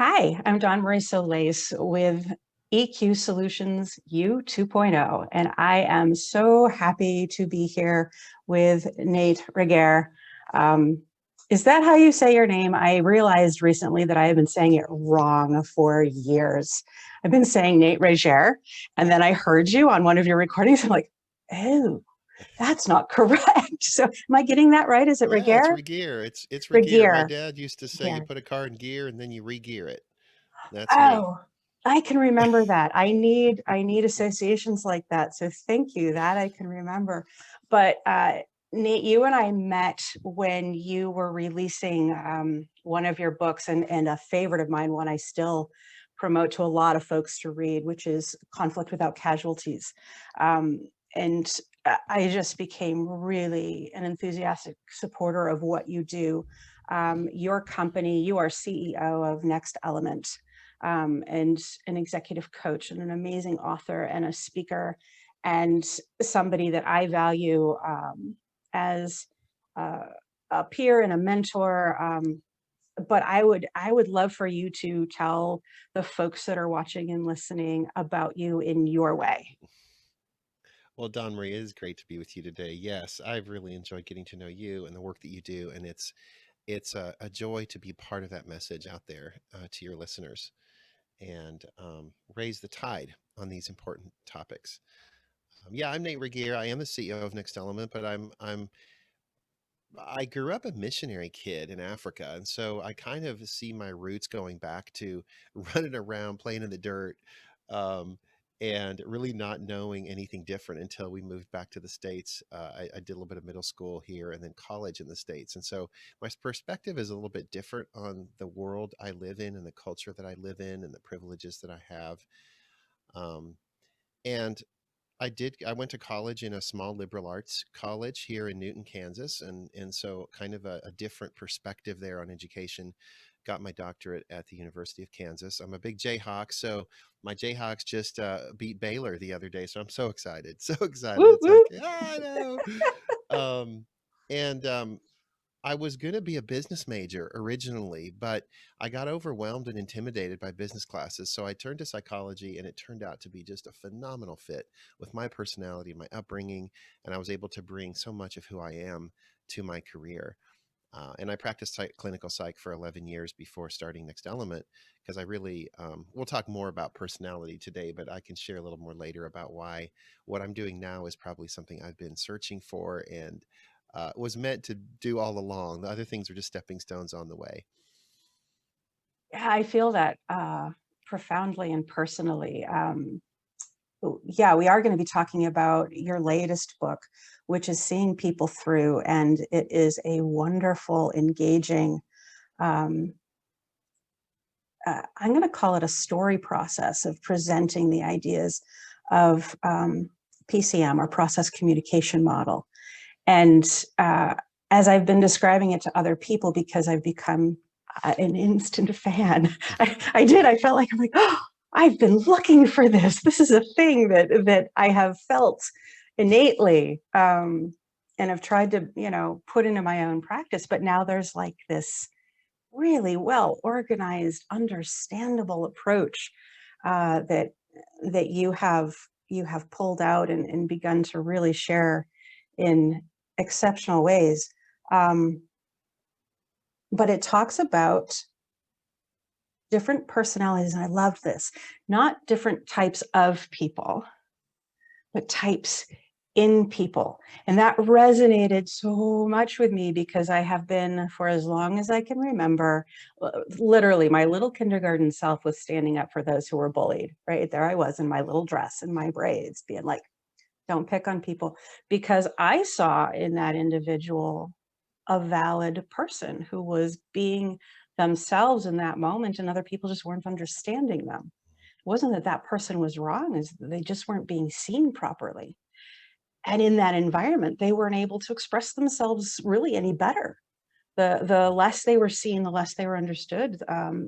Hi, I'm Dawn Marie Solis with EQ Solutions U 2.0, and I am so happy to be here with Nate Regier. Um, is that how you say your name? I realized recently that I have been saying it wrong for years. I've been saying Nate Regier, and then I heard you on one of your recordings. I'm like, oh, that's not correct. So, am I getting that right? Is it Yeah, it's Regier? Regier. It's Regier. My Regier. dad used to say you Regier. put a car in gear and then you re-gear it. That's me. Oh, I can remember that. I need associations like that. So thank you. That I can remember. But Nate, you and I met when you were releasing one of your books, and a favorite of mine, one I still promote to a lot of folks to read, which is Conflict Without Casualties. And I just became really an enthusiastic supporter of what you do. Your company, you are CEO of Next Element, and an executive coach and an amazing author and a speaker and somebody that I value as a peer and a mentor. But I would love for you to tell the folks that are watching and listening about you in your way. Well, Don Marie, it is great to be with you today. Yes, I've really enjoyed getting to know you and the work that you do, and it's a joy to be part of that message out there to your listeners and raise the tide on these important topics. Yeah, I'm Nate Regier. I am the CEO of Next Element, but I grew up a missionary kid in Africa, and so I kind of see my roots going back to running around, playing in the dirt, um, and really not knowing anything different until we moved back to the States. I did a little bit of middle school here and then college in the States. And so my perspective is a little bit different on the world I live in and the culture that I live in and the privileges that I have. Um, and I went to college in a small liberal arts college here in Newton, Kansas, and so kind of a different perspective there on education. Got my doctorate at the University of Kansas. I'm a big Jayhawk, so my Jayhawks just beat Baylor the other day, so I'm so excited, so excited. Woo, It's woo. like, I know. And I was going to be a business major originally, but I got overwhelmed and intimidated by business classes. So I turned to psychology, and it turned out to be just a phenomenal fit with my personality, my upbringing, and I was able to bring so much of who I am to my career. And I practiced clinical psych for 11 years before starting Next Element because I really, we'll talk more about personality today, but I can share a little more later about why what I'm doing now is probably something I've been searching for and was meant to do all along. The other things are just stepping stones on the way. Yeah, I feel that profoundly and personally. Yeah, we are going to be talking about your latest book, which is Seeing People Through, and it is a wonderful, engaging, um, I'm going to call it a story process of presenting the ideas of PCM, or process communication model. And as I've been describing it to other people, because I've become an instant fan, I felt like, I'm like, oh, I've been looking for this. This is a thing that I have felt innately, and have tried to, put into my own practice. But now there's like this really well organized, understandable approach that you have pulled out and begun to really share in exceptional ways. Um, but it talks about different personalities, and I love this. Not different types of people, but types in people. And that resonated so much with me because I have been, for as long as I can remember, literally my little kindergarten self was standing up for those who were bullied, right? There I was in my little dress and my braids being like, don't pick on people, because I saw in that individual a valid person who was being themselves in that moment, and other people just weren't understanding them. It wasn't that that person was wrong, is they just weren't being seen properly. And in that environment, they weren't able to express themselves really any better. The less they were seen, the less they were understood.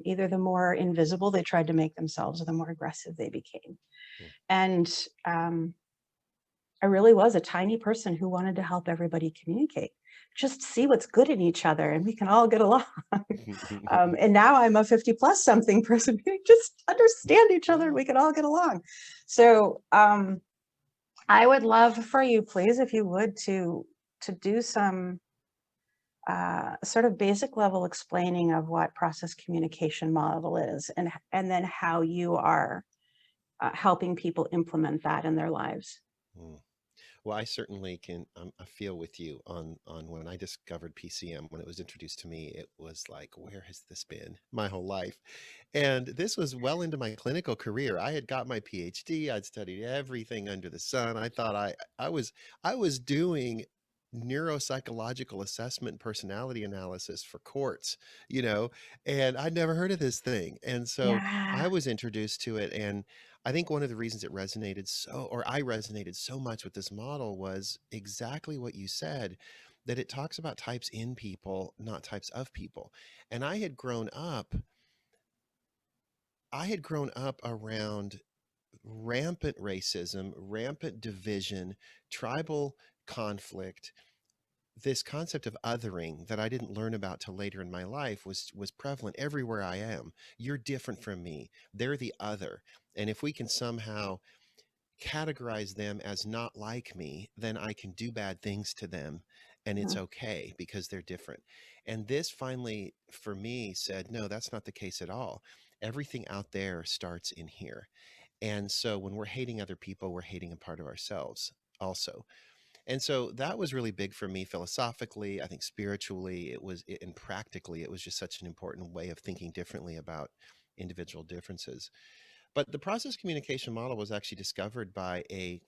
Either the more invisible they tried to make themselves, or the more aggressive they became. Mm. And I really was a tiny person who wanted to help everybody communicate, just see what's good in each other and we can all get along. And now I'm a 50 plus something person who just understand each other and we can all get along. So I would love for you, please, if you would, to do some sort of basic level explaining of what process communication model is, and then how you are helping people implement that in their lives. Mm. Well, I certainly can. I feel with you on when I discovered PCM. When it was introduced to me, it was like, where has this been my whole life? And this was well into my clinical career. I had got my PhD. I'd studied everything under the sun. I thought I was doing neuropsychological assessment, personality analysis for courts, you know, and I'd never heard of this thing. And so I Yeah. was introduced to it, and I think one of the reasons it resonated so, or I resonated so much with this model was exactly what you said, that it talks about types in people, not types of people. And I had grown up around rampant racism, rampant division, tribal conflict. This concept of othering that I didn't learn about till later in my life was prevalent everywhere I am. You're different from me. They're the other. And if we can somehow categorize them as not like me, then I can do bad things to them and it's Mhm. okay because they're different. And this finally, for me, said, no, that's not the case at all. Everything out there starts in here. And so when we're hating other people, we're hating a part of ourselves also. And so that was really big for me philosophically. I think spiritually, and practically, it was just such an important way of thinking differently about individual differences. But the process communication model was actually discovered by a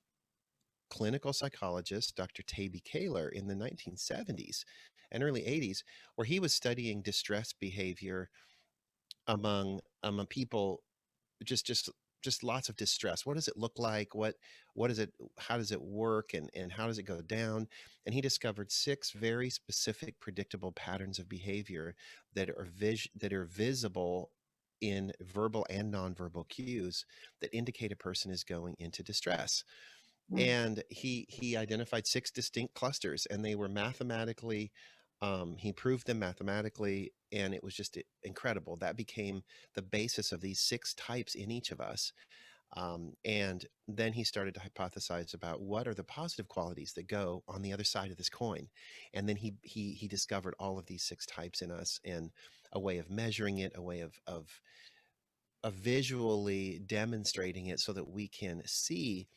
clinical psychologist, Dr. Taby Kaler, in the 1970s and early 80s, where he was studying distress behavior among people, just just just lots of distress. What does it look like? What is it? How does it work? And how does it go down? And he discovered six very specific, predictable patterns of behavior that are visible in verbal and nonverbal cues that indicate a person is going into distress. Mhm. And he identified six distinct clusters, and they were mathematically, he proved them mathematically, and it was just incredible. That became the basis of these six types in each of us. And then he started to hypothesize about what are the positive qualities that go on the other side of this coin. And then he discovered all of these six types in us, and a way of measuring it, a way of visually demonstrating it so that we can see,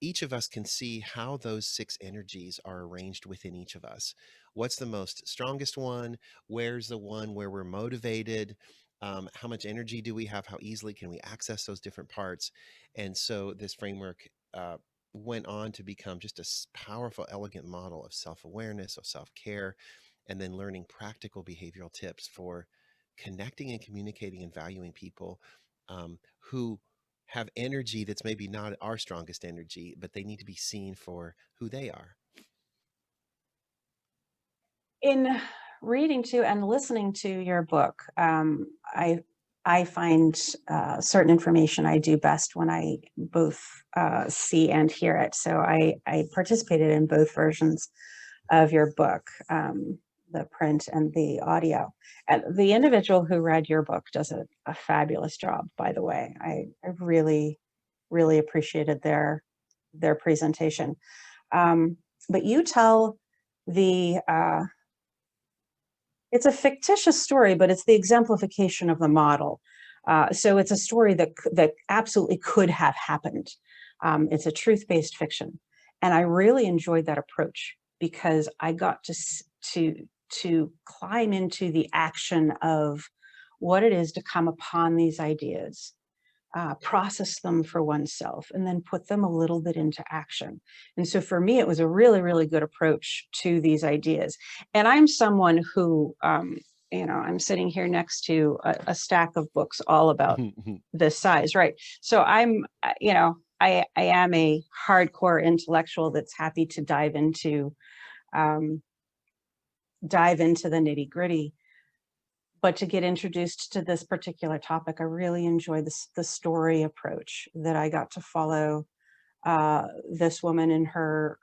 each of us can see how those six energies are arranged within each of us. What's the most strongest one? Where's the one where we're motivated? How much energy do we have? How easily can we access those different parts? And so this framework went on to become just a powerful, elegant model of self awareness, of self care, and then learning practical behavioral tips for connecting and communicating and valuing people who have energy that's maybe not our strongest energy, but they need to be seen for who they are. In reading to and listening to your book, I find certain information I do best when I both see and hear it. So I participated in both versions of your book, the print and the audio. And the individual who read your book does a fabulous job, by the way. I really, really appreciated their presentation. But you tell the it's a fictitious story, but it's the exemplification of the model. So it's a story that absolutely could have happened. It's a truth-based fiction, and I really enjoyed that approach because I got to to climb into the action of what it is to come upon these ideas, process them for oneself, and then put them a little bit into action. And so for me, it was a really, really good approach to these ideas. And I'm someone who, I'm sitting here next to a stack of books all about this size, right? So I am a hardcore intellectual that's happy to um, dive into the nitty gritty. But to get introduced to this particular topic, I really enjoyed the story approach that I got to follow this woman in her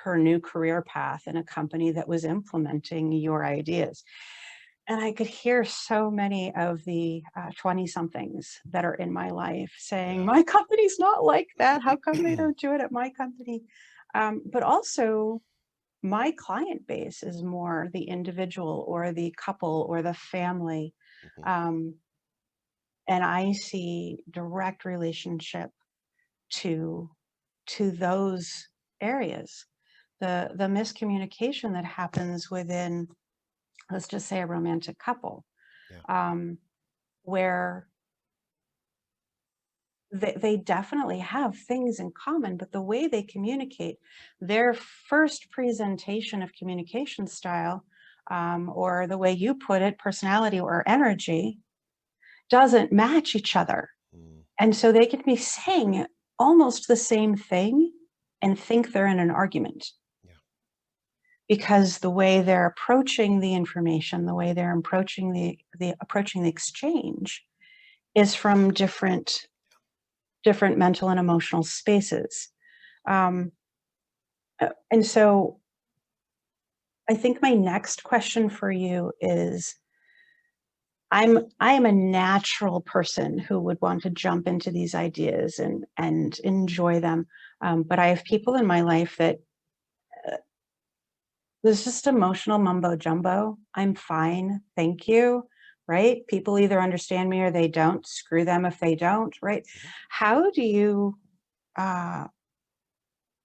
new career path in a company that was implementing your ideas. And I could hear so many of the 20 somethings that are in my life saying, Yeah. my company's not like that. How come they don't do it at my company? But also, my client base is more the individual or the couple or the family. Mhm. Um, and I see direct relationship to those areas. The miscommunication that happens within, let's just say, a romantic couple, Yeah. um, where they definitely have things in common, but the way they communicate, their first presentation of communication style, or the way you put it, personality or energy, doesn't match each other. Mm. And so they could be saying almost the same thing and think they're in an argument, Yeah. because the way they're approaching the information, the way they're approaching the exchange is from different mental and emotional spaces. Um, and so I think my next question for you is, I am a natural person who would want to jump into these ideas and enjoy them. But I have people in my life that there's just emotional mumbo jumbo. I'm fine, thank you. Right? People either understand me or they don't. Screw them if they don't. Right? Mhm. How do you uh,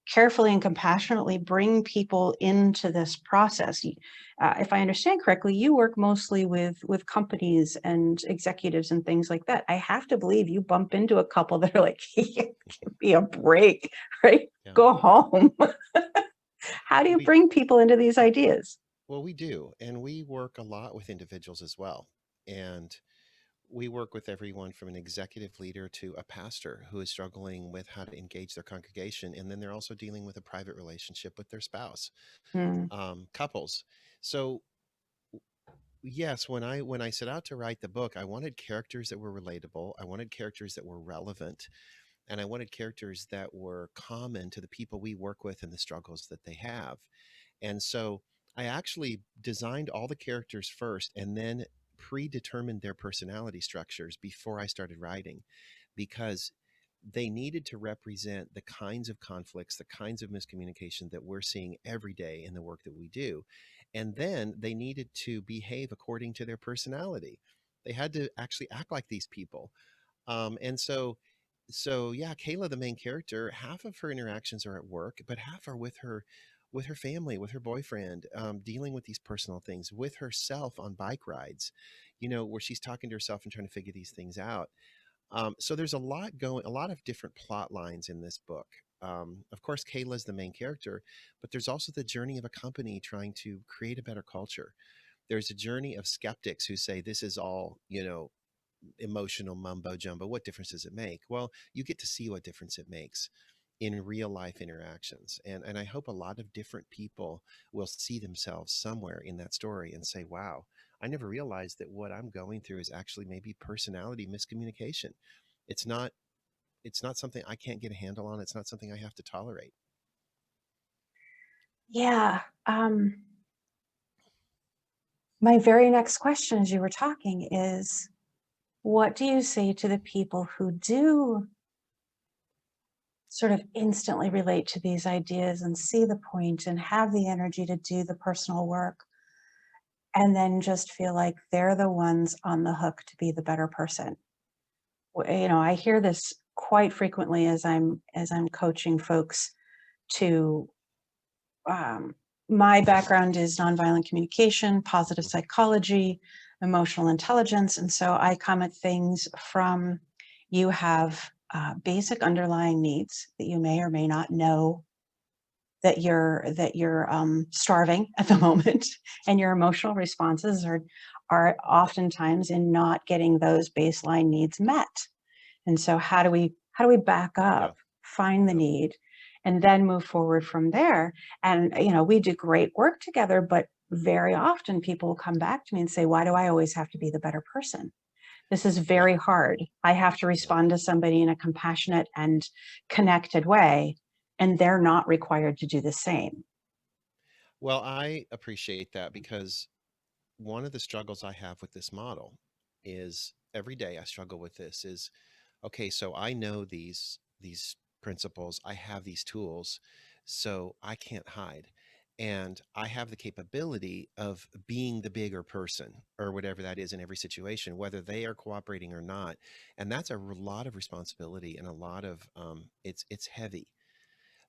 carefully and compassionately bring people into this process? If I understand correctly, you work mostly with companies and executives and things like that. I have to believe you bump into a couple that are like, give me a break, right? Yeah. Go home. How do you We bring people into these ideas? Well, we do, and we work a lot with individuals as well. And we work with everyone from an executive leader to a pastor who is struggling with how to engage their congregation. And then they're also dealing with a private relationship with their spouse, Hmm. couples. So yes, when I set out to write the book, I wanted characters that were relatable. I wanted characters that were relevant, and I wanted characters that were common to the people we work with and the struggles that they have. And so I actually designed all the characters first and then predetermined their personality structures before I started writing, because they needed to represent the kinds of conflicts, the kinds of miscommunication that we're seeing every day in the work that we do. And then they needed to behave according to their personality. They had to actually act like these people. And so yeah, Kayla, the main character, half of her interactions are at work, but half are with her family, with her boyfriend, dealing with these personal things, with herself on bike rides, where she's talking to herself and trying to figure these things out. So there's a lot of different plot lines in this book. Of course, Kayla's the main character, but there's also the journey of a company trying to create a better culture. There's a journey of skeptics who say this is all, emotional mumbo jumbo. What difference does it make? Well, you get to see what difference it makes in real life interactions. And I hope a lot of different people will see themselves somewhere in that story and say, wow, I never realized that what I'm going through is actually maybe personality miscommunication. It's not it's not something I can't get a handle on. It's not something I have to tolerate. Yeah. My very next question as you were talking is, what do you say to the people who do sort of instantly relate to these ideas and see the point and have the energy to do the personal work, and then just feel like they're the ones on the hook to be the better person? I hear this quite frequently as I'm coaching folks to, um, my background is nonviolent communication, positive Mhm. psychology, emotional intelligence. And so I come at things from, you have basic underlying needs that you may or may not know that you're starving at the moment, and your emotional responses are oftentimes in not getting those baseline needs met. And so how do we back Yeah. up, find the Yeah. need, and then move forward from there? And we do great work together, but very often people will come back to me and say, why do I always have to be the better person? This is Yeah. very hard. I have to Yeah. respond to somebody in a compassionate and connected way. and they're not required to do the same. Well, I appreciate that because one of the struggles I have with this model is every day I struggle with this is okay, so I know these principles, I have these tools, so I can't hide. And I have the capability of being the bigger person or whatever that is in every situation, whether they are cooperating or not. And that's lot of responsibility and a lot of it's heavy.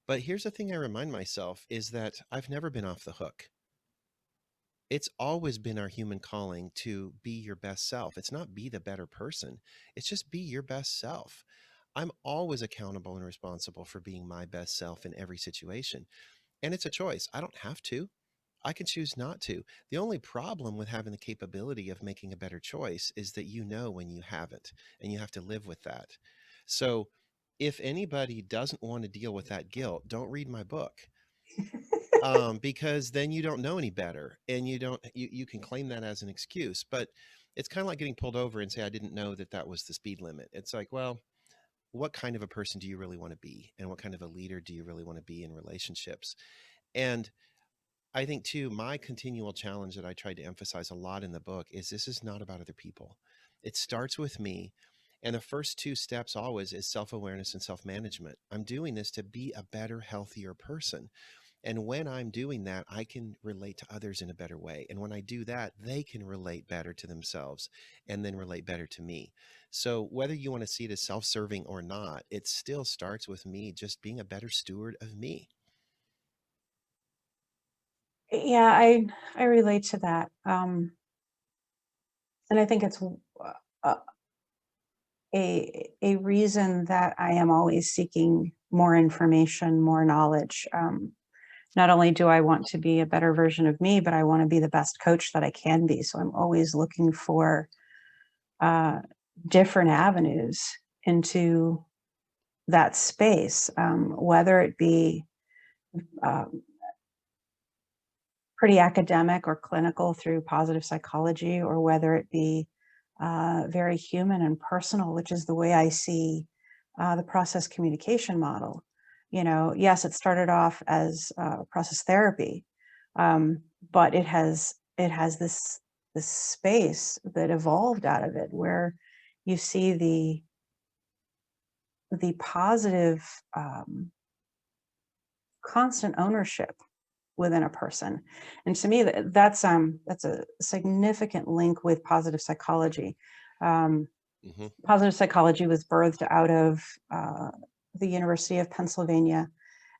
But here's the thing I remind myself is that I've never been off the hook. It's always been our human calling to be your best self. It's not be the better person. It's just be your best self. I'm always accountable and responsible for being my best self in every situation. And it's a choice. I don't have to. I can choose not to. The only problem with having the capability of making a better choice is that you know when you haven't, and you have to live with that. So if anybody doesn't want to deal with that guilt, don't read my book, because then you don't know any better, and you can claim that as an excuse. But it's kind of like getting pulled over and say, I didn't know that that was the speed limit. It's like, well, what kind of a person do you really want to be? And what kind of a leader do you really want to be in relationships? And I think too, my continual challenge that I tried to emphasize a lot in the book is this is not about other people. It starts with me. And the first two steps always is self-awareness and self-management. I'm doing this to be a better, healthier person. And when I'm doing that, I can relate to others in a better way. And when I do that, they can relate better to themselves and then relate better to me. So whether you want to see it as self-serving or not, it still starts with me just being a better steward of me. Yeah, I relate to that. And I think it's uh, a reason that I am always seeking more information, more knowledge. Not only do I want to be a better version of me, but I want to be the best coach that I can be. So I'm always looking for uh, different avenues into that space, whether it be um, pretty academic or clinical through positive psychology, or whether it be very human and personal, which is the way I see the process communication model. You know, yes, it started off as process therapy, but it has this space that evolved out of it, where you see the positive constant ownership within a person. And to me, that's a significant link with positive psychology. Um, Hmm. Positive psychology was birthed out of the University of Pennsylvania,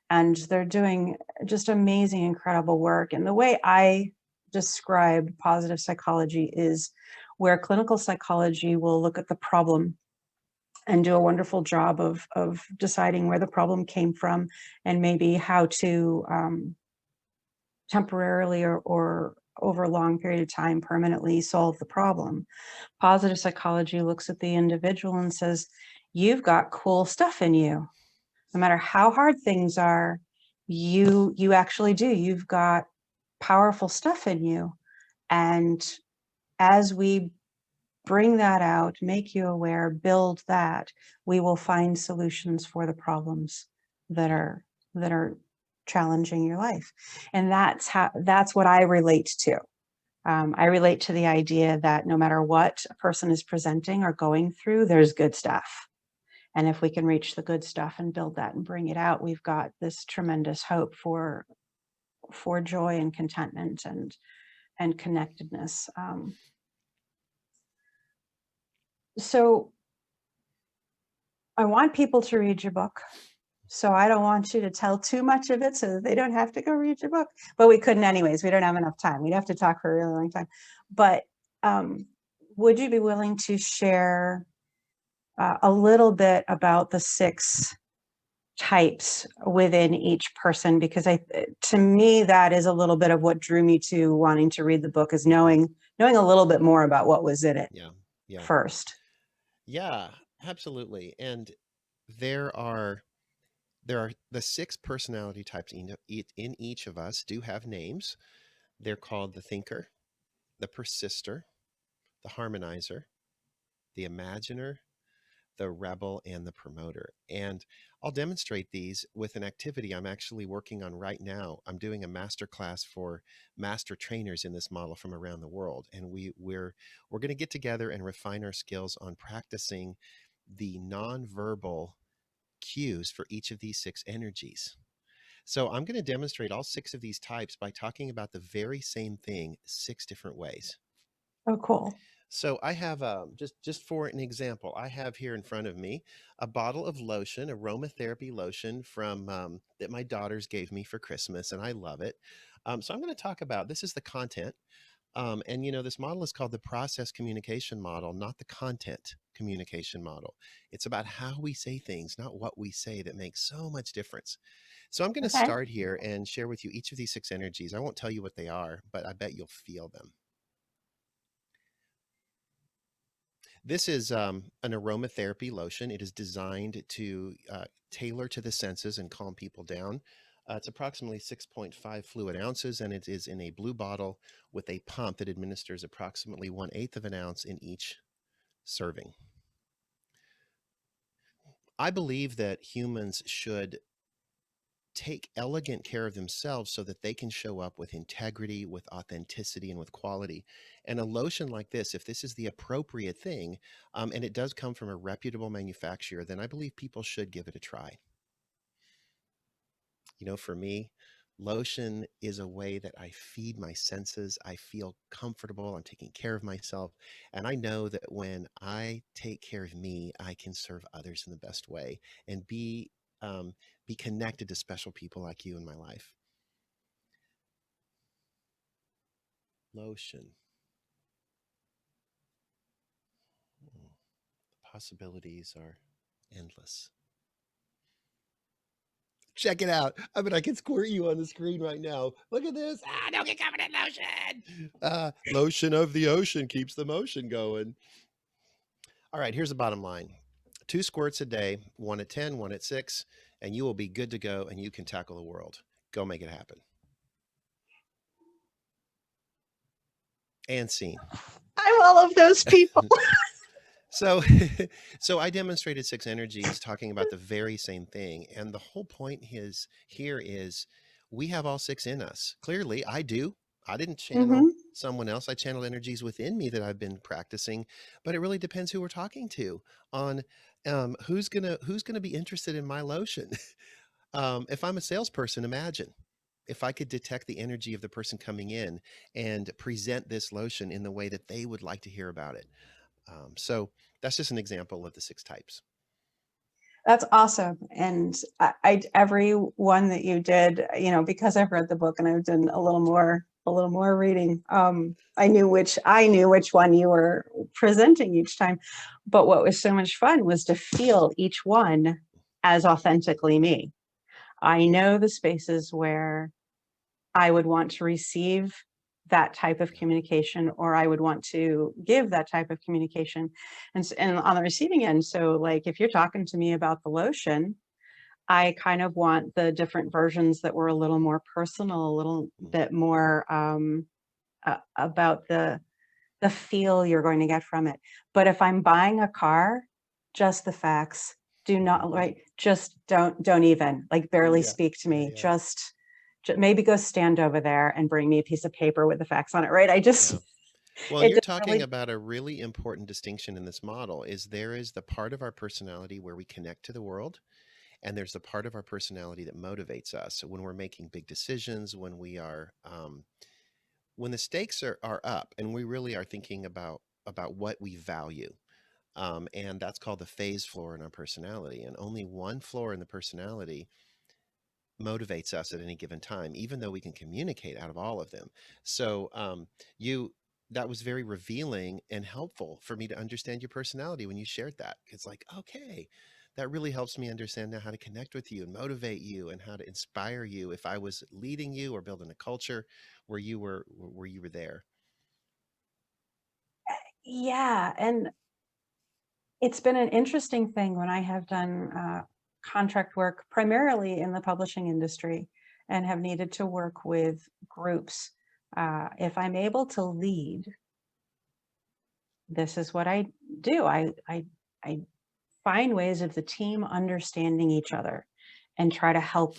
and they're doing just amazing, incredible work. And the way I describe positive psychology is where clinical psychology will look at the problem and do a wonderful job of deciding where the problem came from, and maybe how to temporarily or over a long period of time permanently solve the problem. Positive psychology looks at the individual and says, you've got cool stuff in you. No matter how hard things are, you actually do. You've got powerful stuff in you. And as we bring that out, make you aware, build that, we will find solutions for the problems that are challenging your life. And that's what I relate to. I relate to the idea that no matter what a person is presenting or going through, there's good stuff. And if we can reach the good stuff and build that and bring it out, we've got this tremendous hope for joy and contentment and connectedness. So I want people to read your book. So I don't want you to tell too much of it so that they don't have to go read your book. But we couldn't anyways. We don't have enough time. We'd have to talk for a really long time. But um, would you be willing to share a little bit about the 6 types within each person? Because to me, that is a little bit of what drew me to wanting to read the book, is knowing a little bit more about what was in it Yeah. Yeah. first. Yeah, absolutely. And there are there are the 6 personality types in each of us do have names. They're called the thinker, the persister, the harmonizer, the imaginer, the rebel, and the promoter. And I'll demonstrate these with an activity I'm actually working on right now. I'm doing a master class for master trainers in this model from around the world. And we're going to get together and refine our skills on practicing the nonverbal cues for each of these 6 energies. So I'm going to demonstrate all 6 of these types by talking about the very same thing 6 different ways. Oh, cool. So I have just for an example, I have here in front of me a bottle of lotion, aromatherapy lotion from that my daughters gave me for Christmas, and I love it. So I'm going to talk about this is the content, and this model is called the process communication model, not the content communication model. It's about how we say things, not what we say, that makes so much difference. So I'm going to Okay. start here and share with you each of these 6 energies. I won't tell you what they are, but I bet you'll feel them. This is an aromatherapy lotion. It is designed to tailor to the senses and calm people down. It's approximately 6.5 fluid ounces, and it is in a blue bottle with a pump that administers approximately 1/8 of an ounce in each serving. I believe that humans should take elegant care of themselves so that they can show up with integrity, with authenticity, and with quality. And a lotion like this, if this is the appropriate thing, and it does come from a reputable manufacturer, then I believe people should give it a try. For me, lotion is a way that I feed my senses. I feel comfortable. I'm taking care of myself. And I know that when I take care of me, I can serve others in the best way and be connected to special people like you in my life. Lotion. The possibilities are endless. Check it out. I mean, I can squirt you on the screen right now. Look at this. Don't get covered in lotion. Lotion of the ocean keeps the motion going. All right, here's the bottom line. 2 squirts a day, 1 at 10, 1 at 6, and you will be good to go and you can tackle the world. Go make it happen. And scene. I'm all of those people. So, so I demonstrated 6 energies talking about the very same thing. And the whole point here is we have all 6 in us. Clearly, I do. I didn't channel Hmm. someone else. I channeled energies within me that I've been practicing, but it really depends who we're talking to on who's gonna be interested in my lotion. If I'm a salesperson, imagine if I could detect the energy of the person coming in and present this lotion in the way that they would like to hear about it. So that's just an example of the 6 types. That's awesome. And every one that you did, because I've read the book and I've done a little more reading. I knew which one you were presenting each time. But what was so much fun was to feel each one as authentically me. I know the spaces where I would want to receive that type of Yeah. communication, or I would want to give that type of communication. And on the receiving end, so like if you're talking to me about the lotion, I kind of want the different versions that were a little more personal, a little Mm. bit more about the feel you're going to get from it. But if I'm buying a car, just the facts. Do not, right, just don't even, like, barely Yeah. speak to Yeah. me. Yeah. Just maybe go stand over there and bring me a piece of paper with the facts on it, right? I just Yeah. Well, and it you're just talking really. about a really important distinction in this model is there is the part of our personality where we connect to the world, and there's the part of our personality that motivates us. So when we're making big decisions, when we are when the stakes are up and we really are thinking about what we value. And that's called the phase floor in our personality. And only one floor in the personality motivates us at any given time, even though we can communicate out of all of them. So you that was very revealing and helpful for me to understand your personality when you shared that. It's like, okay, that really helps me understand now how to connect with you and motivate you and how to inspire you if I was leading you or building a culture where you were there. Yeah, and it's been an interesting thing when I have done contract work, primarily in the publishing industry, and have needed to work with groups. If I'm able to lead, this is what I do. I find ways of the team understanding each other and try to help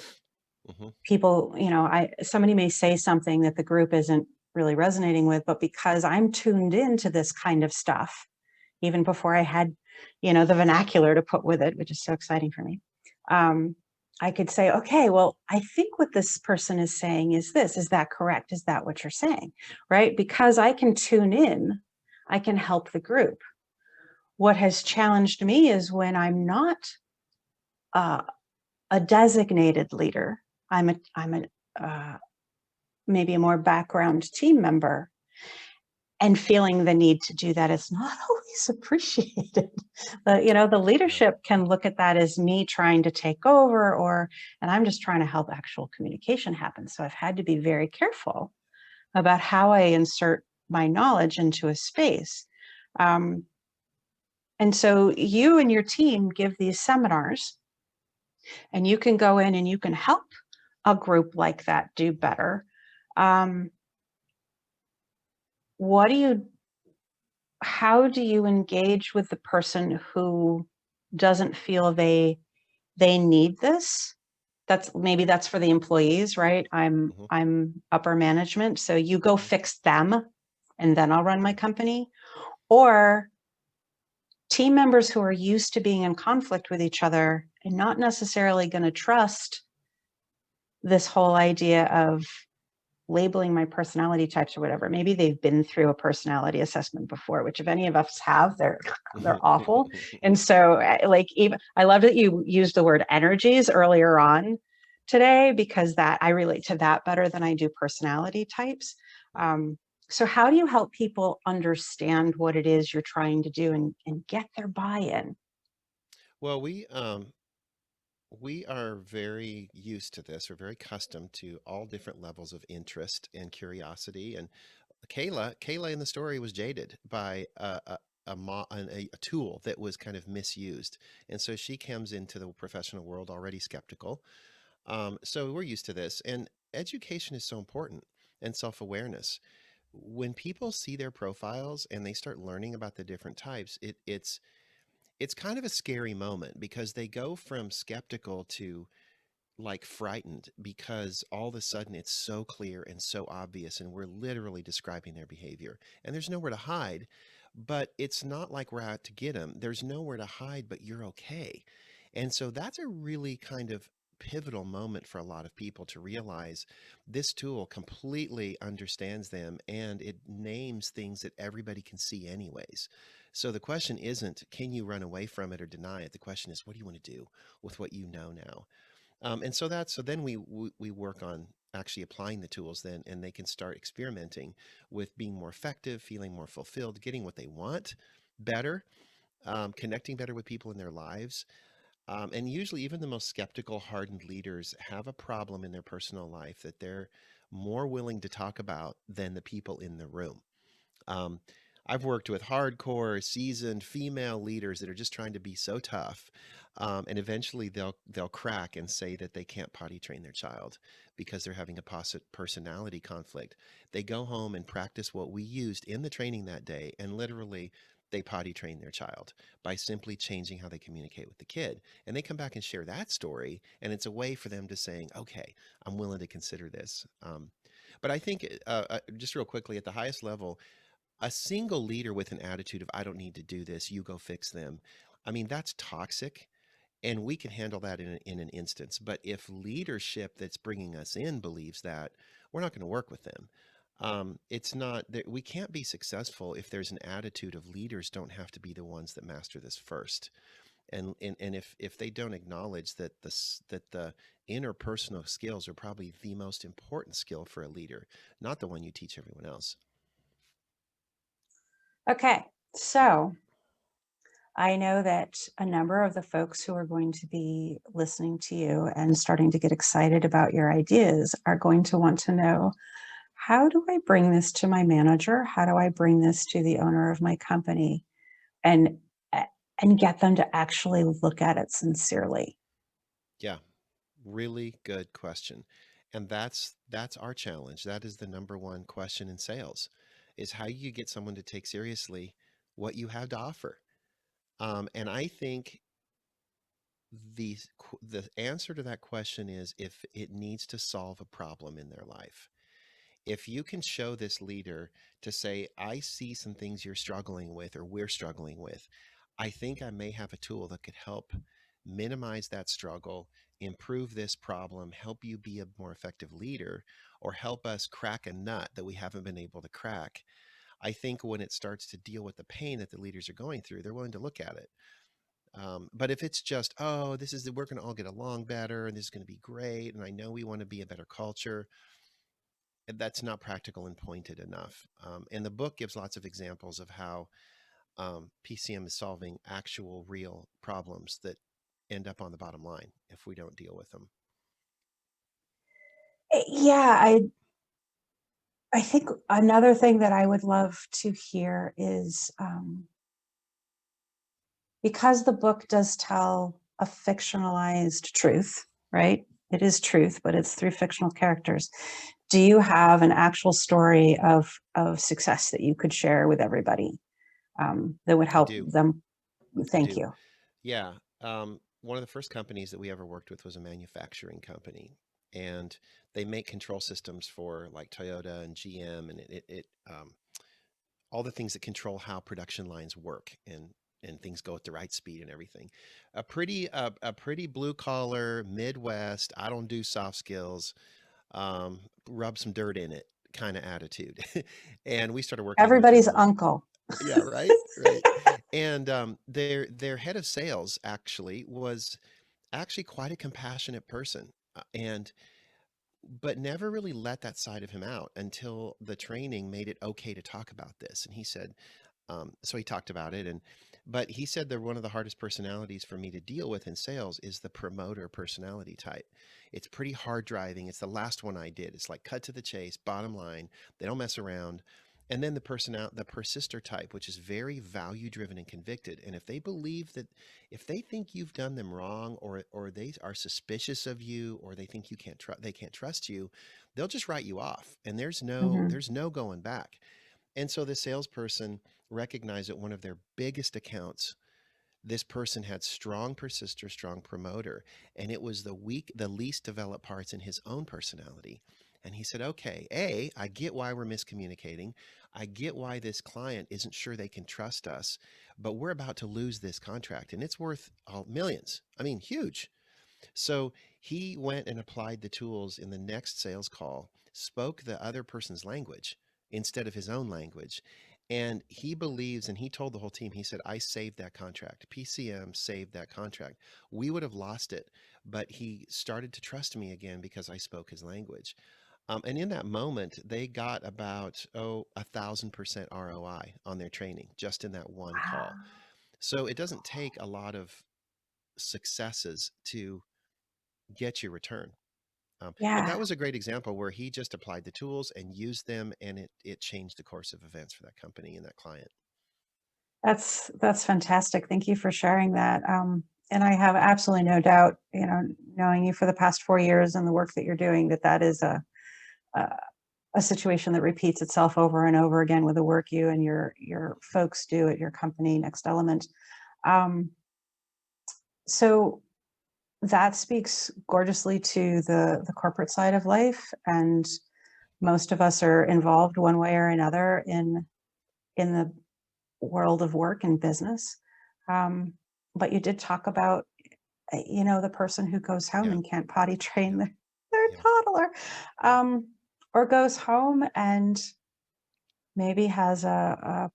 Hmm. people. I somebody may say something that the group isn't really resonating with, but because I'm tuned into this kind of stuff, even before I had, the vernacular to put with it, which is so exciting for me. Um, I could say, okay, well, I think what this person is saying is this. Is that correct? Is that what you're saying? Right? Because I can tune in, I can help the group. What has challenged me is when I'm not uh, a designated leader. I'm maybe a more background team member, and feeling the need to do that is not always appreciated. But the Yeah. leadership can look at that as me trying to take over, and I'm just trying to help actual communication happen. So I've had to be very careful about how I insert my knowledge into a space. Um, and so you and your team give these seminars, and you can go in and you can help a group like that do better. Um, what do you How do you engage with the person who doesn't feel they need this? That's for the employees, right? Hmm. I'm upper management, so you go Hmm. fix them and then I'll run my Yeah. company. Or team members who are used to being in conflict with each other and not necessarily going to trust this whole idea of labeling my personality types or whatever. Maybe they've been through a personality assessment before, which if any of us have, they're awful. And so like, even I love that you used the word energies earlier on today, because that I relate to that better than I do personality types. Yeah. Um, so how do you help people understand what it is you're trying to do and get their buy-in? Well, we are very used to this. We're very accustomed to all different levels of interest and curiosity. And Kayla in the story was jaded by a tool that was kind of misused, and so she comes into the professional world already skeptical. So we're used to this, and education is so important, and self-awareness. When people see their profiles and they start learning about the different types, it's kind of a scary moment because they go from skeptical to like frightened because all of a sudden it's so clear and so obvious and we're literally describing their behavior and there's nowhere to hide. But it's not like we're out to get them. There's nowhere to hide, but you're okay. And so that's a really kind of pivotal moment for a lot of people to realize this tool completely understands them and it names things that everybody can see anyways. So the question isn't, can you run away from it or deny it? The question is, what do you want to do with what you know now? And so then we work on actually applying the tools then, and they can start experimenting with being more effective, feeling more fulfilled, getting what they want better, connecting better with people in their lives. And usually, even the most skeptical, hardened leaders have a problem in their personal life that they're more willing to talk about than the people in the room. Um, I've worked with hardcore, seasoned female leaders that are just trying to be so tough, and eventually they'll crack and say that they can't potty train their child because they're having a personality conflict. They go home and practice what we used in the training that day, and literally they potty train their child by simply changing how they communicate with the kid. And they come back and share that story, and it's a way for them to saying, "Okay, I'm willing to consider this." But I think, just real quickly, at the highest level, a single leader with an attitude of, I don't need to do this, you go fix them. I mean, that's toxic. And we can handle that in an instance. But if leadership that's bringing us in believes that, we're not going to work with them. It's not that we can't be successful if there's an attitude of leaders don't have to be the ones that master this first. And if they don't acknowledge that that the interpersonal skills are probably the most important skill for a leader, not the one you teach everyone else. Okay, so I know that a number of the folks who are going to be listening to you and starting to get excited about your ideas are going to want to know, how do I bring this to my manager? How do I bring this to the owner of my company and and get them to actually look at it sincerely? Yeah. Really good question. And that's our challenge. That is the number one question in sales is how you get someone to take seriously what you have to offer. And I think the answer to that question is if it needs to solve a problem in their life. If you can show this leader to say, I see some things you're struggling with or we're struggling with, I think I may have a tool that could help minimize that struggle, improve this problem, help you be a more effective leader, or help us crack a nut that we haven't been able to crack. I think when it starts to deal with the pain that the leaders are going through, they're willing to look at it. But if it's just, oh, we're going to all get along better and this is going to be great, and I know we want to be a better culture, that's not practical and pointed enough. And the book gives lots of examples of how PCM is solving actual real problems that end up on the bottom line if we don't deal with them. Yeah, I think another thing that I would love to hear is, because the book does tell a fictionalized truth, right? It is truth, but it's through fictional characters. Do you have an actual story of success that you could share with everybody, that would I help do. them? I Thank do. you. Yeah. One of the first companies that we ever worked with was a manufacturing company, and they make control systems for like Toyota and GM, and all the things that control how production lines work and things go at the right speed and everything. A pretty blue collar Midwest. I don't do soft skills. Rub some dirt in it kind of attitude. And we started working with Everybody's them. uncle. Yeah, right, right. And their head of sales actually was actually quite a compassionate person, and but never really let that side of him out until the training made it okay to talk about this. And he said, so he talked about it, but he said that one of the hardest personalities for me to deal with in sales is the promoter personality type. It's pretty hard driving. It's the last one I did. It's like cut to the chase, bottom line. They don't mess around. And then the persister type, which is very value driven and convicted. And if they believe that, if they think you've done them wrong, or they are suspicious of you, or they think they can't trust you, they'll just write you off. And Mhm. there's no going back. And so the salesperson recognized that one of their biggest accounts, this person had strong persister, strong promoter, and it was the least developed parts in his own personality. And he said, okay, I get why we're miscommunicating. I get why this client isn't sure they can trust us, but we're about to lose this contract and it's worth millions. I mean, huge. So he went and applied the tools in the next sales call, spoke the other person's language instead of his own language. And he believes, and he told the whole team, he said, I saved that contract. PCM saved that contract. We would have lost it, but he started to trust me again because I spoke his language. And in that moment, they got about, 1,000% ROI on their training just in that one call. Wow. So it doesn't take a lot of successes to get your return. But Yeah, that was a great example where he just applied the tools and used them, and it changed the course of events for that company and that client. that's fantastic. Thank you for sharing that. And I have absolutely no doubt, knowing you for the past 4 years and the work that you're doing, that is a a situation that repeats itself over and over again with the work you and your folks do at your company, Next Element. Um, so that speaks gorgeously to the corporate side of life, and most of us are involved one way or another in the world of work and business. Um, but you did talk about, the person who goes home Yeah, and can't potty train yeah, their yeah, toddler, yeah. um, or goes home and maybe has a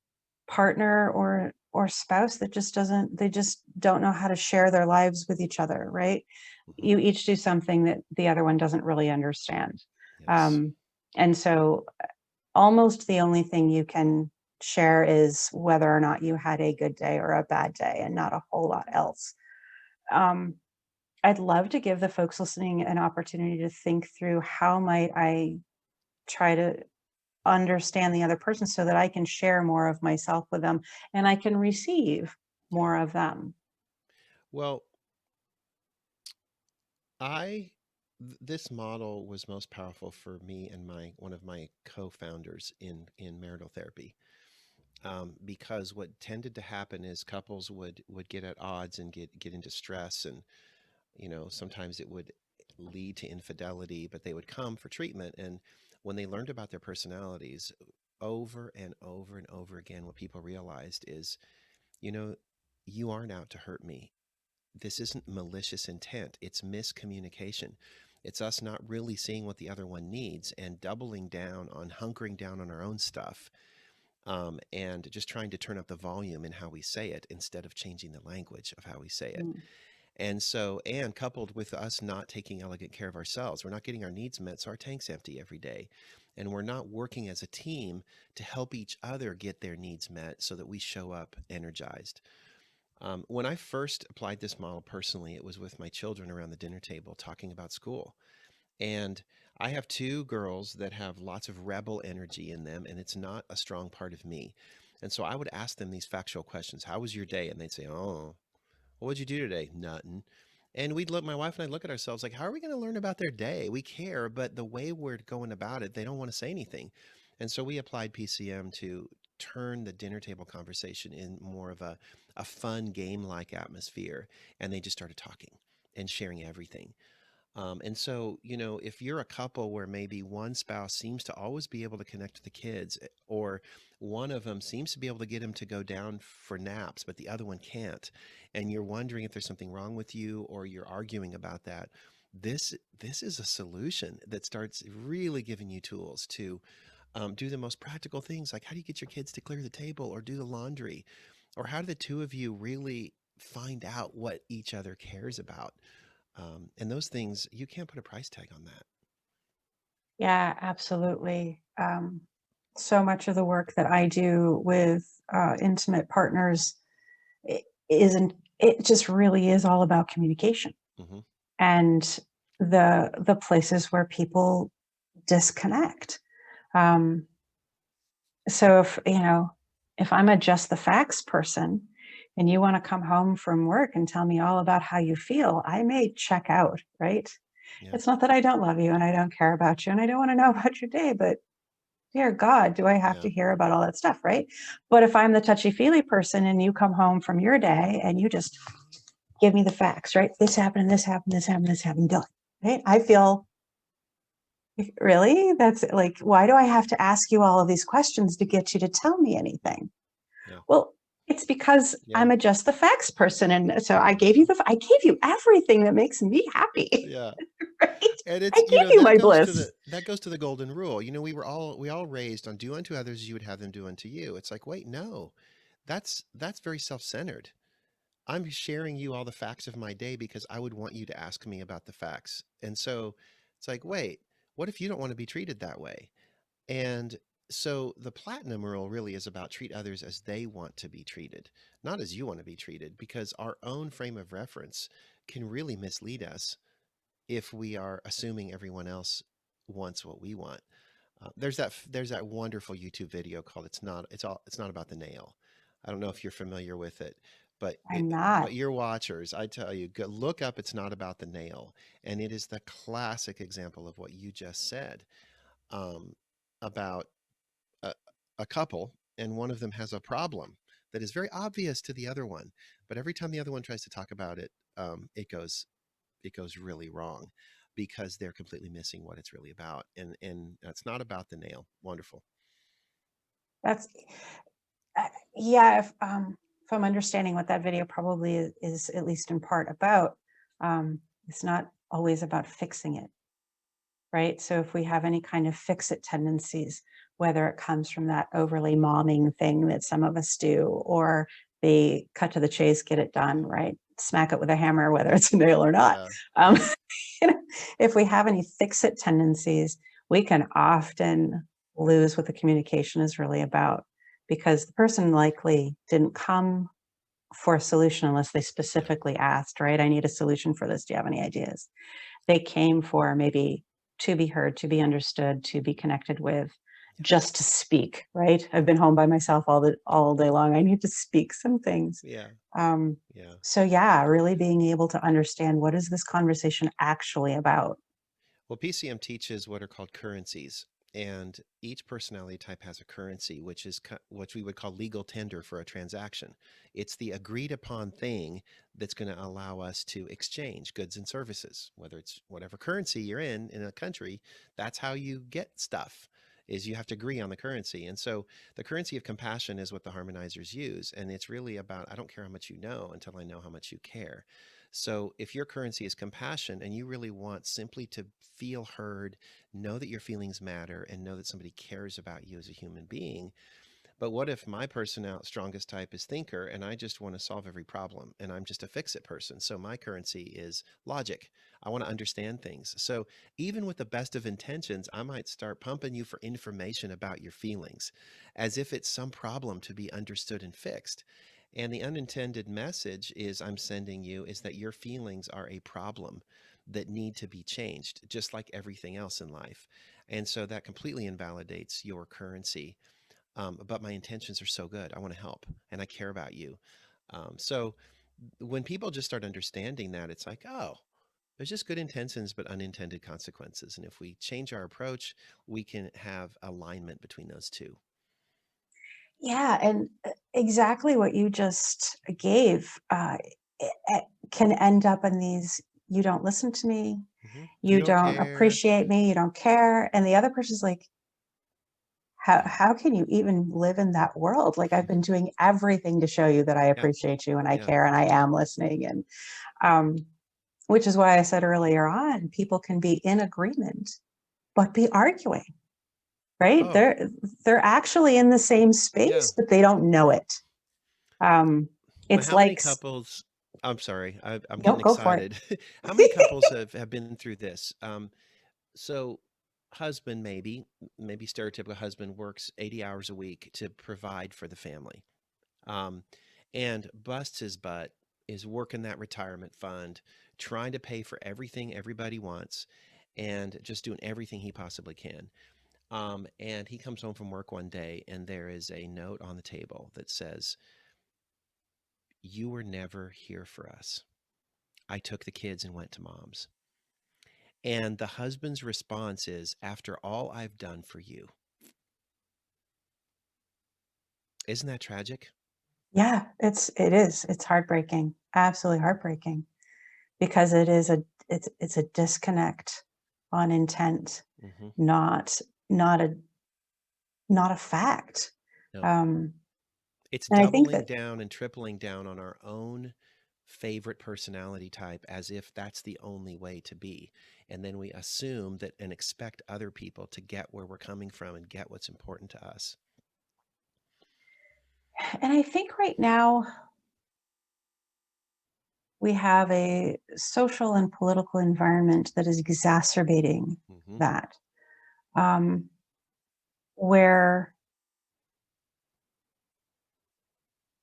partner or spouse that just doesn't they just don't know how to share their lives with each other, right? Hmm. You each do something that the other one doesn't really understand. Yes. um, and so almost the only thing you can share is whether or not you had a good day or a bad day, and not a whole lot else. um, I'd love to give the folks listening an opportunity to think through, how might I try to understand the other person so that I can share more of myself with them and I can receive Yeah. more of them. Well, I this model was most powerful for me and my one of my co-founders in marital therapy. because what tended to happen is couples would get at odds and get into stress, and sometimes it would lead to infidelity, but they would come for treatment. And when they learned about their personalities, over and over and over again, what people realized is, you know, you aren't out to hurt me. This isn't malicious intent. It's miscommunication. It's us not really seeing what the other one needs and doubling down on hunkering down on our own stuff, and just trying to turn up the volume in how we say it instead of changing the language of how we say it. Mm. And so, and coupled with us not taking elegant care of ourselves, we're not getting our needs met, so our tank's empty every day. And we're not working as a team to help each other get their needs met so that we show up energized. When I first applied this model personally, it was with my children around the dinner table talking about school. And I have two girls that have lots of rebel energy in them, and it's not a strong part of me. And so I would ask them these factual questions. How was your day? And they'd say, oh, what'd you do today? Nothing. And we'd look, my wife and I look at ourselves like, how are we going to learn about their day? We care, but the way we're going about it, they don't want to say anything. And so we applied PCM to turn the dinner table conversation in more of a fun game like atmosphere. And they just started talking and sharing everything. And so, if you're a couple where maybe one spouse seems to always be able to connect to the kids, or one of them seems to be able to get them to go down for naps, but the other one can't, and you're wondering if there's something wrong with you, or you're arguing about that, this is a solution that starts really giving you tools to do the most practical things, like how do you get your kids to clear the table or do the laundry, or how do the two of you really find out what each other cares about? And those things, you can't put a price tag on that. Yeah, absolutely. So much of the work that I do with intimate partners isn't, it just really is all about communication Hmm. and the places where people disconnect. Um, so if I'm a just the facts person and you want to come home from work and tell me all about how you feel, I may check out, right? Yeah. It's not that I don't love you and I don't care about you and I don't want to know about your day, but dear God, do I have Yeah. to hear about all that stuff, right? But if I'm the touchy-feely person and you come home from your day and you just give me the facts, right? This happened, this happened, this happened, this happened, done. Right? I feel really that's like, why do I have to ask you all of these questions to get you to tell me anything? Yeah. Well, it's because Yeah. I'm a just the facts person. And so I gave you everything that makes me happy, Yeah. right? And I it's, gave you my bliss. that goes to the golden rule. We all raised on do unto others as you would have them do unto you. It's like, wait, no. That's very self-centered. I'm sharing you all the facts of my day because I would want you to ask me about the facts. And so it's like, wait, what if you don't want to be treated that way? And so the platinum rule really is about treat others as they want to be treated, not as you want to be treated, because our own frame of reference can really mislead us if we are assuming everyone else wants what we want. There's that wonderful YouTube video called "It's not about the nail." I don't know if you're familiar with it, but I'm not. your watchers, I tell you, go look up "It's Not About the Nail," and it is the classic example of what you just said, um, about a, a couple, and one of them has a problem that is very obvious to the other one, but every time the other one tries to talk about it, it goes really wrong because they're completely missing what it's really about. And that's not about the nail. Wonderful. That's yeah. If I'm understanding what that video probably is at least in part about, it's not always about fixing it, right? So if we have any kind of fix it tendencies, whether it comes from that overly momming thing that some of us do, or the cut to the chase, get it done, right? Smack it with a hammer, whether it's a nail or not. Yeah. Um, you know, if we have any fix it tendencies, we can often lose what the communication is really about because the person likely didn't come for a solution unless they Yeah. specifically asked, right? I need a solution for this. Do you have any ideas? They came for maybe to be heard, to be understood, to be connected with, just to speak, right? I've been home by myself all day long. I need to speak some things. Yeah. Um, Yeah. so yeah, really being able to understand what is this conversation actually about? Well, PCM teaches what are called currencies. And each personality type has a currency, which is what we would call legal tender for a transaction. It's the agreed upon thing that's going to allow us to exchange goods and services, whether it's whatever currency you're in a country. That's how you get stuff, is you have to agree on the currency. And so the currency of compassion is what the harmonizers use. And it's really about, I don't care how much you know until I know how much you care. So if your currency is compassion and you really want simply to feel heard, know that your feelings matter, and know that somebody cares about you as a human being. But what if my strongest type is thinker, and I just want to solve every problem, and I'm just a fix-it person? So my currency is logic. I want to understand things. So even with the best of intentions, I might start pumping you for information about your feelings, as if it's some problem to be understood and fixed. And the unintended message is I'm sending you is that your feelings are a problem that need to be changed, just like everything else in life. And so that completely invalidates your currency. But my intentions are so good. I want to help and I care about you. So when people just start understanding that, it's like, oh, there's just good intentions, but unintended consequences. And if we change our approach, we can have alignment between those two. Yeah, and exactly what you just gave can end up in these, you don't listen to me, You you don't don't care. appreciate me, you don't care. And the other person's like, how can you even live in that world? Like, I've been doing everything to show you that I Yeah. appreciate you and I Yeah. care and I am listening. And um, which is why I said earlier on, people can be in agreement, but be arguing, right? Oh, They're actually in the same yeah. space, but they don't know it. Um, But it's how many like, couples, I'm sorry, I'm no, getting go for excited. How many couples have been through this? So husband, maybe stereotypical husband works 80 hours a week to provide for the family. Um, and busts his butt, is working that retirement fund, trying to pay for everything everybody wants, and just doing everything he possibly can. And he comes home from work one day, and there is a note on the table that says, "You were never here for us. I took the kids and went to mom's." And the husband's response is, "After all I've done for you." Isn't that tragic? yeah, it's heartbreaking, absolutely heartbreaking, because it's a disconnect on intent, Hmm. not not a not a fact. No. Um, It's and I think doubling that, down and tripling down on our own favorite personality type as if that's the only way to be. And then we assume that and expect other people to get where we're coming from and get what's important to us. and I think right now we have a social and political environment that is exacerbating Hmm. that, um, where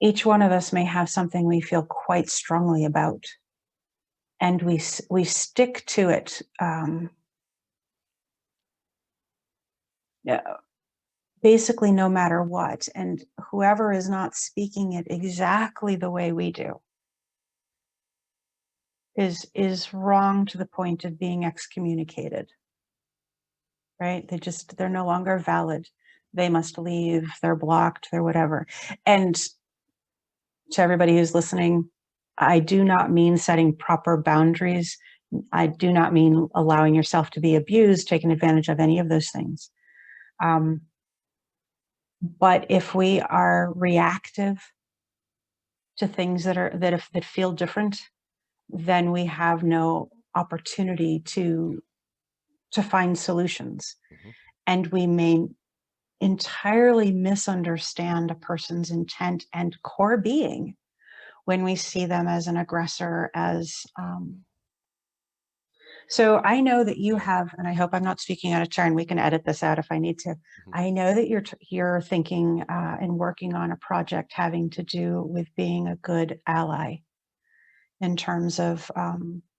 each one of us may have something we feel quite strongly about, and we stick to it. Yeah, basically, no matter what, and whoever is not speaking it exactly the way we do is wrong to the point of being excommunicated, right? They're no longer valid. They must leave, they're blocked, they're whatever. And to everybody who's listening, I do not mean setting proper boundaries. I do not mean allowing yourself to be abused, taken advantage of, any of those things. Um, but if we are reactive to things that feel different, then we have no opportunity Yeah. to find solutions, Hmm. and we may entirely misunderstand a person's intent and core being when we see them as an aggressor, as so I know that you Yeah. have, and I hope I'm not speaking out of turn. We can edit this out if I need to. Hmm. I know that you're thinking and working on a project having to do with being a good ally in terms of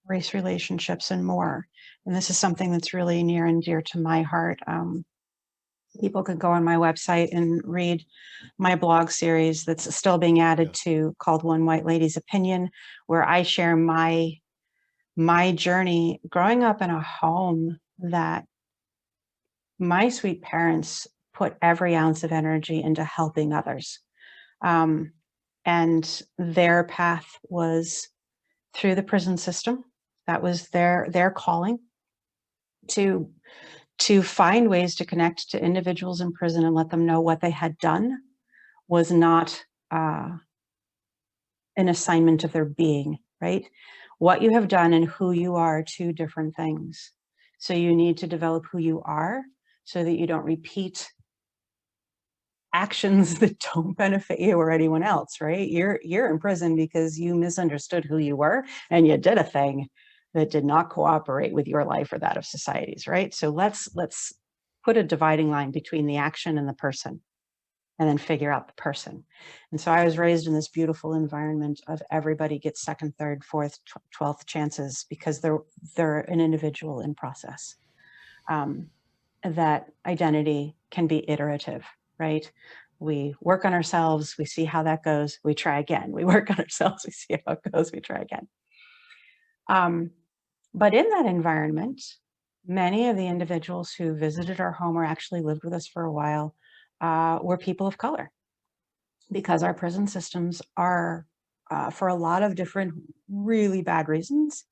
race relationships and more. And this is something that's really near and dear to my heart. People could go on my website and read my blog series that's still being added Yeah. to, called One White Lady's Opinion, where I share my journey growing up in a home that my sweet parents put every ounce of energy into helping others. Um, and their path was through the prison system. That was their calling to find ways to connect to individuals in prison and let them know what they had done was not uh, an assignment of their being, right? What you have done and who you are two different things. So you need to develop who you are so that you don't repeat actions that don't benefit you or anyone else, right? You're in prison because you misunderstood who you were and you did a thing that did not cooperate with your life or that of society's, right? So let's put a dividing line between the action and the person and then figure out the person. And so I was raised in this beautiful environment of everybody gets second, third, fourth, 12th chances because they're an individual in process. Um, that identity can be iterative, right? We work on ourselves, we see how that goes, we try again. We work on ourselves, we see how it goes, we try again. Um, but in that environment, many of the individuals who visited our home or actually lived with us for a while were people of color because our prison systems are, for a lot of different really bad reasons,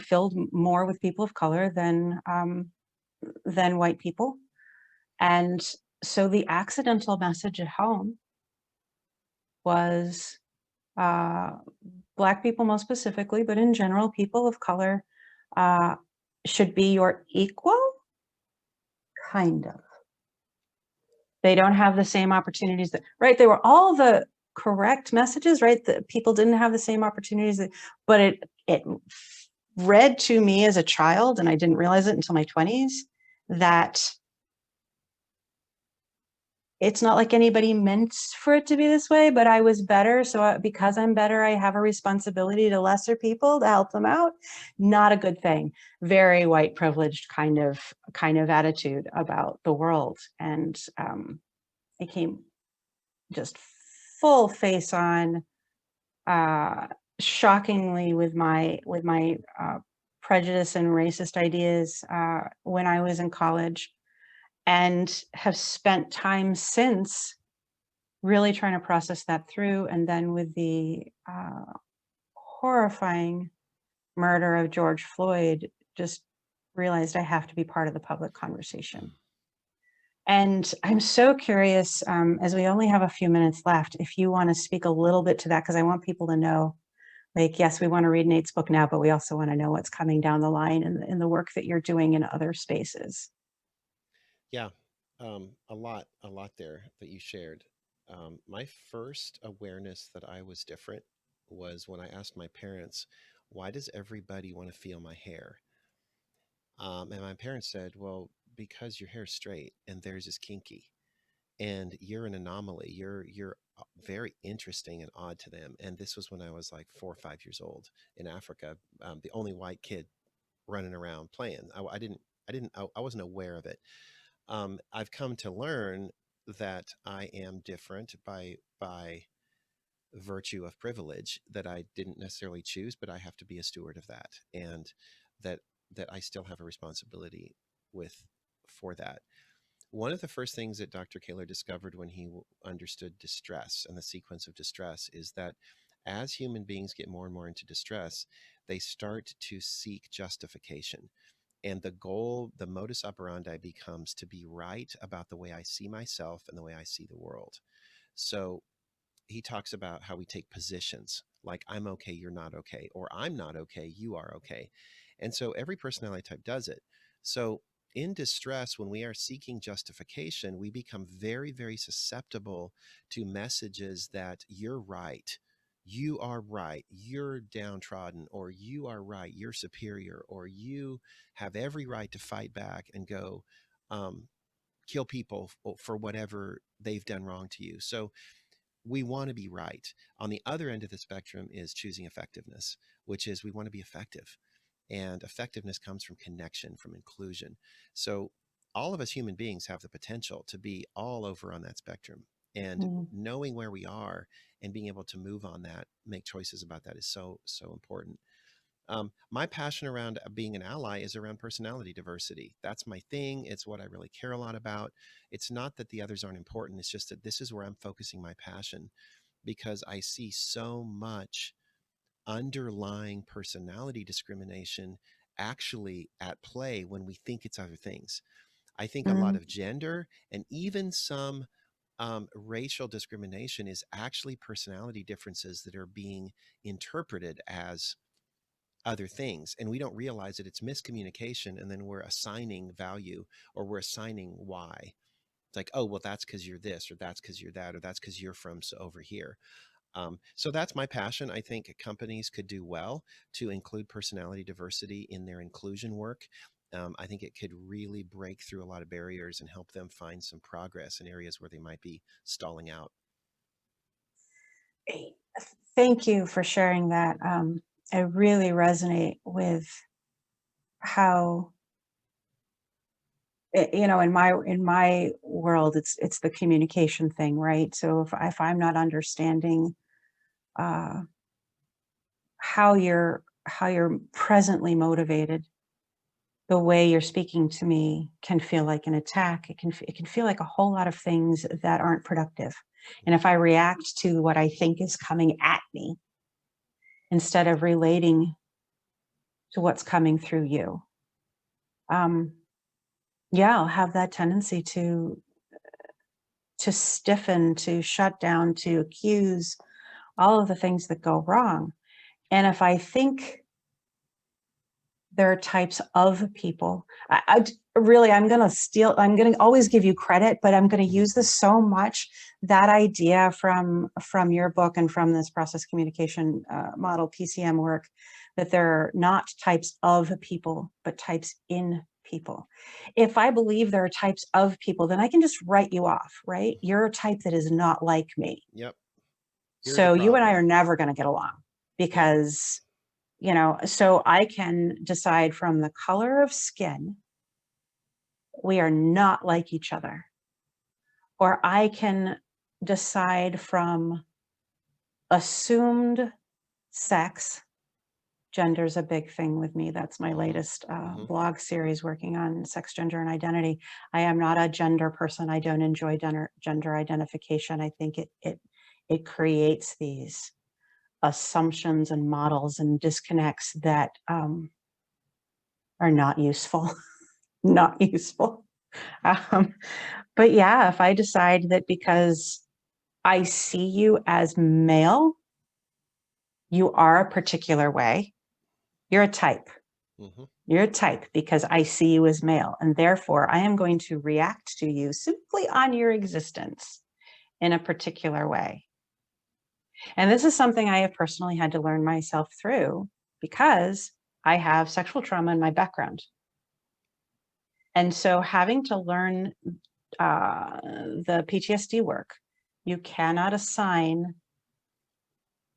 filled more with people of color than white people. And so the accidental message at home was uh, Black people, most specifically, but in general, people of color uh, should be your equal, kind of. They don't have the same opportunities that, right? They were all the correct messages, right? That people didn't have the same opportunities, but it read to me as a child, and I didn't realize it until my 20s, that it's not like anybody meant for it to be this way, but I was better. So because I'm better, I have a responsibility to lesser people to help them out. Not a good thing. Very white privileged kind of attitude about the world. And I came just full face on, uh, shockingly with my prejudice and racist ideas when I was in college, and have spent time since really trying to process that through. And then with the horrifying murder of George Floyd, just realized I have to be part of the public conversation. And I'm so curious, as we only have a few minutes left, if you want to speak a little bit to that, because I want people to know, like, yes, we want to read Nate's book now, but we also want to know what's coming down the line in the work that you're doing in other spaces. Yeah, a lot there that you shared. My first awareness that I was different was when I asked my parents, "Why does everybody want to feel my hair?" And my parents said, "Well, because your hair's straight and theirs is kinky, and you're an anomaly. You're very interesting and odd to them." And this was when I was like 4 or 5 years old in Africa, the only white kid running around playing. I wasn't aware of it. I've come to learn that I am different by virtue of privilege that I didn't necessarily choose, but I have to be a steward of that, and that that I still have a responsibility with for that. One of the first things that Dr. Kaler discovered when he understood distress and the sequence of distress is that as human beings get more and more into distress, they start to seek justification. And the goal, the modus operandi becomes to be right about the way I see myself and the way I see the world. So he talks about how we take positions like I'm okay, you're not okay, or I'm not okay, you are okay. And so every personality type does it. So in distress, when we are seeking justification, we become very, very susceptible to messages that you're right, you are right, you're downtrodden, or you are right, you're superior, or you have every right to fight back and go kill people for whatever they've done wrong to you. So we want to be right. On the other end of the spectrum is choosing effectiveness, which is we want to be effective. And effectiveness comes from connection, from inclusion. So all of us human beings have the potential to be all over on that spectrum. And Mm. knowing where we are and being able to move on that, make choices about that is so, so important. My passion around being an ally is around personality diversity. That's my thing. It's what I really care a lot about. It's not that the others aren't important. It's just that this is where I'm focusing my passion because I see so much underlying personality discrimination actually at play when we think it's other things. I think a lot Mm, of gender and even some racial discrimination is actually personality differences that are being interpreted as other things. And we don't realize that it's miscommunication. And then we're assigning value or we're assigning why. It's like, oh, well, that's because you're this, or that's because you're that, or that's because you're from over here. So that's my passion. I think companies could do well to include personality diversity in their inclusion work. I think it could really break through a lot of barriers and help them find some progress in areas where they might be stalling out. eh, Thank you for sharing that. I really resonate with how, in my world, it's the communication thing, right? So if I'm not understanding uh, how you're presently motivated, the way you're speaking to me can feel like an attack. It can feel like a whole lot of things that aren't productive. And if I react to what I think is coming at me instead of relating to what's coming through you, um, yeah, I'll have that tendency to stiffen, to shut down, to accuse, all of the things that go wrong. And if I think there are types of people, really, I'm going to always give you credit, but I'm going to Mhm. use this so much, that idea from your book and from this process communication model PCM work, that there are not types of people, but types in people. If I believe there are types of people, then I can just write you off, right? You're a type that is not like me. Yep. You're the So you and I problem. are never going to get along, Yeah. because, so I can decide from the color of skin, we are not like each other. Or I can decide from assumed sex. Gender's a big thing with me. That's my Hmm. latest Hmm. blog series working on sex, gender, and identity. I am not a gender person. I don't enjoy gender identification. I think it creates these assumptions and models and disconnects that are not useful. Not useful. Um, but yeah, if I decide that because I see you as male, you are a particular way, you're a type. Hmm. You're a type because I see you as male. And therefore, I am going to react to you simply on your existence in a particular way. And this is something I have personally had to learn myself through, because I have sexual trauma in my background. And so having to learn the PTSD work, you cannot assign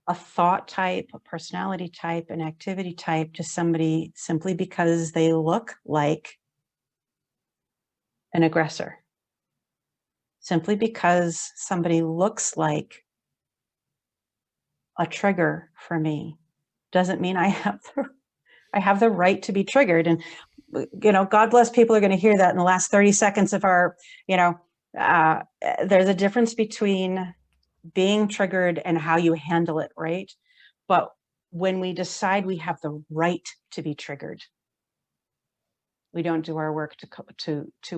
a thought type, a personality type, an activity type to somebody simply because they look like an aggressor, simply because somebody looks like a trigger for me doesn't mean I have the right to be triggered. And God bless people are going to hear that in the last 30 seconds of our, you know, there's a difference between being triggered and how you handle it, right? But when we decide we have the right to be triggered, we don't do our work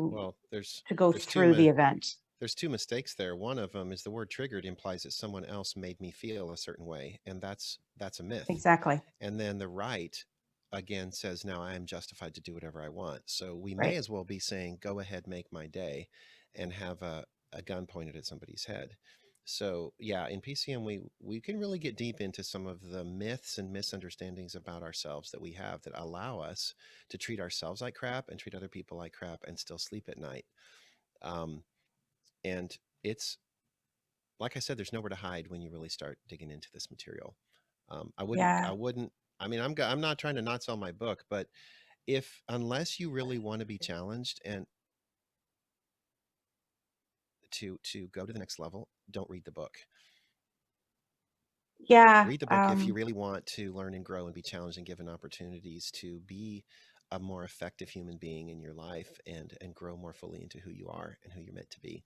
Well, there's to go there's two through the event. there's two mistakes there. One of them is the word triggered implies that someone else made me feel a certain way, and that's a myth. Exactly. And then the right again says now I am justified to do whatever I want. So we may Right. as well be saying go ahead, make my day, and have a gun pointed at somebody's head. So yeah, in PCM we can really get deep into some of the myths and misunderstandings about ourselves that we have that allow us to treat ourselves like crap and treat other people like crap and still sleep at night. Um, and it's like I said, there's nowhere to hide when you really start digging into this material. I Yeah. wouldn't. I mean, I'm not trying to not sell my book, but if unless you really want to be challenged and to go to the next level, don't read the book. Yeah. Read the book if you really want to learn and grow and be challenged and given opportunities to be a more effective human being in your life and grow more fully into who you are and who you're meant to be.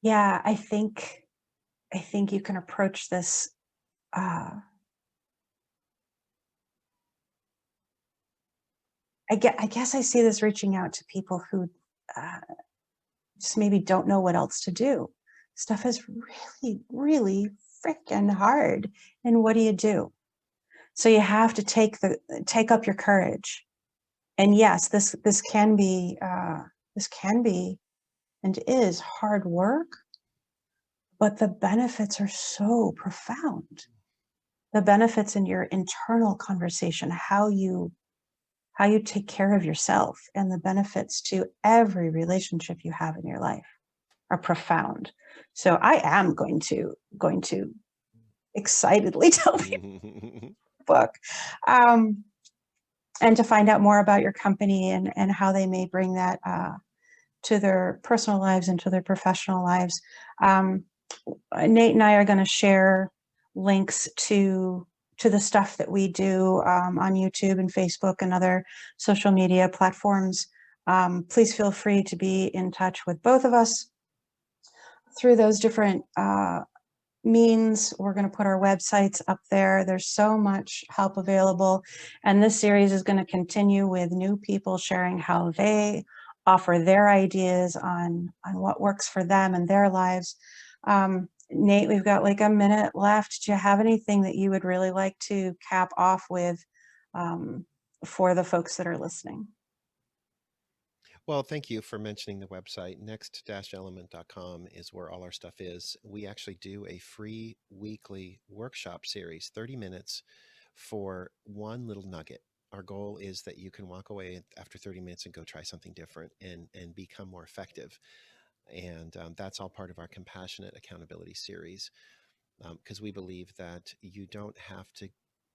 Yeah, I think you can approach this. Uh, I guess I see this reaching out to people who uh, just maybe don't know what else to do. Stuff is really, really freaking hard, and what do you do? So you have to take up your courage. And yes, this can be and is hard work, but the benefits are so profound. The benefits in your internal conversation, how you take care of yourself, and the benefits to every relationship you have in your life are profound. So I am going to excitedly tell people the book, um, and to find out more about your company and how they may bring that to their personal lives and to their professional lives. Um, Nate and I are going to share links to the stuff that we do on YouTube and Facebook and other social media platforms. Please feel free to be in touch with both of us through those different means. We're going to put our websites up there. There's so much help available. And this series is going to continue with new people sharing how they offer their ideas on what works for them and their lives. Nate, we've got like a minute left. Do you have anything that you would really like to cap off with for the folks that are listening? Well, thank you for mentioning the website. Next-element.com is where all our stuff is. We actually do a free weekly workshop series, 30 minutes for one little nugget. Our goal is that you can walk away after 30 minutes and go try something different and become more effective. And that's all part of our compassionate accountability series, because we believe that you don't have to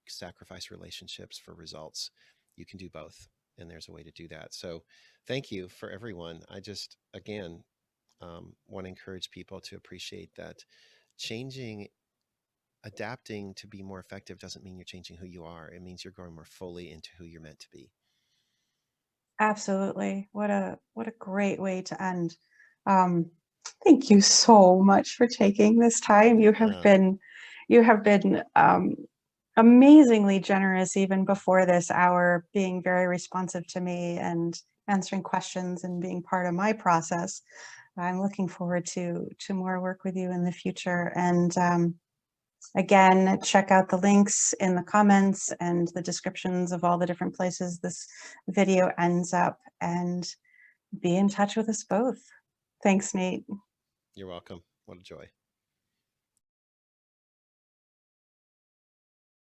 sacrifice relationships for results. You can do both, and there's a way to do that. So, thank you for everyone. I just, again, want to encourage people to appreciate that changing, adapting to be more effective doesn't mean you're changing who you are. It means you're growing more fully into who you're meant to be. Absolutely. What a great way to end. Um, Thank you so much for taking this time. Yeah, You have been amazingly generous even before this hour, being very responsive to me and answering questions and being part of my process. I'm looking forward to more work with you in the future. And again, check out the links in the comments and the descriptions of all the different places this video ends up, and be in touch with us both. Thanks, Nate. you're welcome. What a joy.